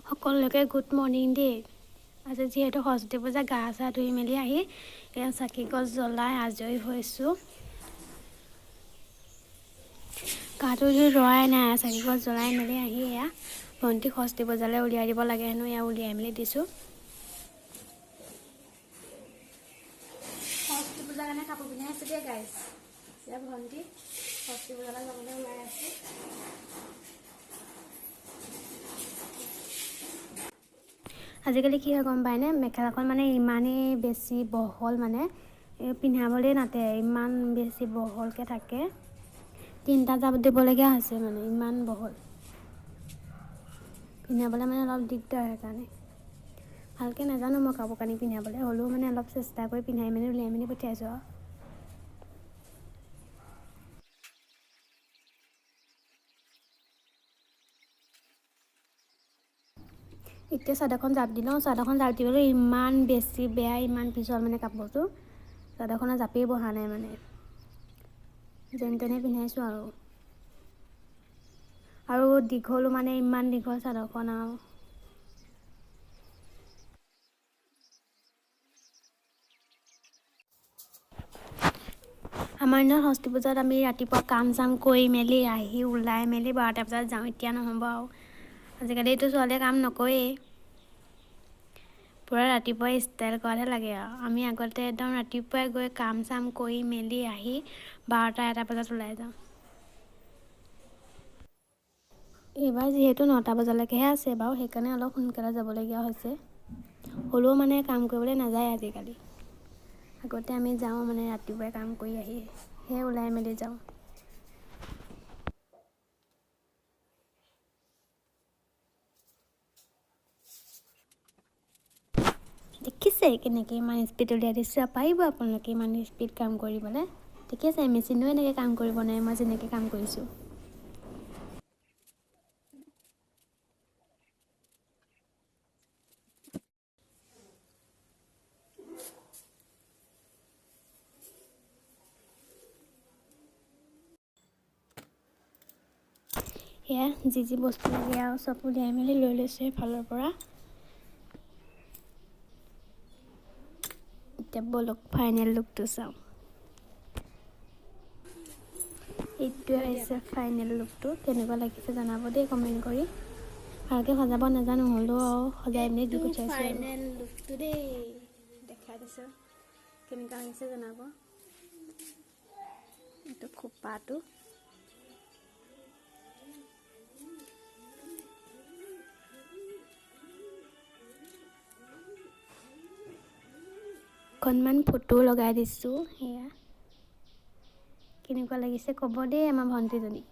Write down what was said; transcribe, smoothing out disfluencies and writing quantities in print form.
সকলোকে good morning দেই। আজি যিহেতু সৰস্বতী পূজা গা চা ধুই মেলি আহি চাকি গছ জ্বলাই আজৰি হৈছোঁ। গাটো ধুই ৰোৱাই নাই, চাকি গছ জ্বলাই মেলি আহি এয়া ভণ্টি সৰস্বতী পূজালৈ উলিয়াই দিব লাগে হেনো, এয়া উলিয়াই মেলি দিছোঁ। সৰস্বতী পূজাৰ কাৰণে কাপোৰ পিন্ধাই আছোঁ দেই গাইছ। এতিয়া ভণ্টি সৰস্বতী পূজালৈ যাবলৈ ওলাই আছোঁ। আজিকালি কি হয় গম পায়নে, মেখেলাখন মানে ইমানেই বেছি বহল, মানে পিন্ধাবলৈ নাতে, ইমান বেছি বহলকৈ থাকে। 3টা জাপ দিবলগীয়া হৈছে, মানে ইমান বহল পিন্ধাবলৈ মানে অলপ দিগদাৰ। সেইকাৰণে ভালকৈ নাজানো মই কাপোৰ কানি পিন্ধাবলৈ, হ'লেও মানে অলপ চেষ্টা কৰি পিন্ধাই মেলি উলিয়াই মেলি পঠিয়াইছোঁ আৰু। এতিয়া চাদৰখন জাপ দি লওঁ। চাদৰখন জাপ দিবলৈ ইমান বেছি বেয়া, ইমান পিছল মানে কাপোৰটো। চাদৰখনৰ জাপেই বহা নাই, মানে যেন তেনে পিন্ধাইছোঁ আৰু দীঘলো, মানে ইমান দীঘল চাদৰখন আৰু। আমাৰ দিনত সৰস্বতী পূজাত আমি ৰাতিপুৱা কাম চাম কৰি মেলি আহি ওলাই মেলি 12টা বজাত যাওঁ। এতিয়া নহ'ব আৰু, আজিকালিতো ছোৱালীয়ে কাম নকৰেই, পূৰা ৰাতিপুৱাই ষ্টাইল কৰাতহে লাগে আৰু। আমি আগতে একদম ৰাতিপুৱাই গৈ কাম চাম কৰি মেলি আহি 12টা 1টা বজাত ওলাই যাওঁ। এইবাৰ যিহেতু 9টা বজালৈকেহে আছে বাৰু, সেইকাৰণে অলপ সোনকালে যাবলগীয়া হৈছে। হ'লেও মানে কাম কৰিবলৈ নাযায় আজিকালি। আগতে আমি যাওঁ, মানে ৰাতিপুৱাই কাম কৰি আহি সেই ওলাই মেলি যাওঁ। দেখিছে কেনেকৈ ইমান স্পীড উলিয়াই দিছোঁ, পাৰিব আপোনালোকে ইমান স্পীড কাম কৰিবলৈ। দেখিছে মেচিনেও এনেকৈ কাম কৰিব নোৱাৰে, মই যেনেকৈ কাম কৰিছোঁ। এয়া যি বস্তু লাগে আৰু চব উলিয়াই মেলি লৈ লৈছোঁ সেইফালৰ পৰা। এতিয়া বলক ফাইনেল লুকটো চাওঁ। এইটোৱে হৈছে ফাইনেল লুকটো। কেনেকুৱা লাগিছে জনাব দেই কমেণ্ট কৰি। ভালকৈ সজাব নাজানো, হ'লেও আৰু সজাই মেলি দি পঠিয়াইছোঁ। ফাইনেল লুকটো দেই দেখাই দিছোঁ, কেনেকুৱা লাগিছে জনাব। এইটো খোপাটো, অকণমান ফটো লগাই দিছোঁ। সেয়া কেনেকুৱা লাগিছে ক'ব দেই আমাৰ ভণ্টিজনী।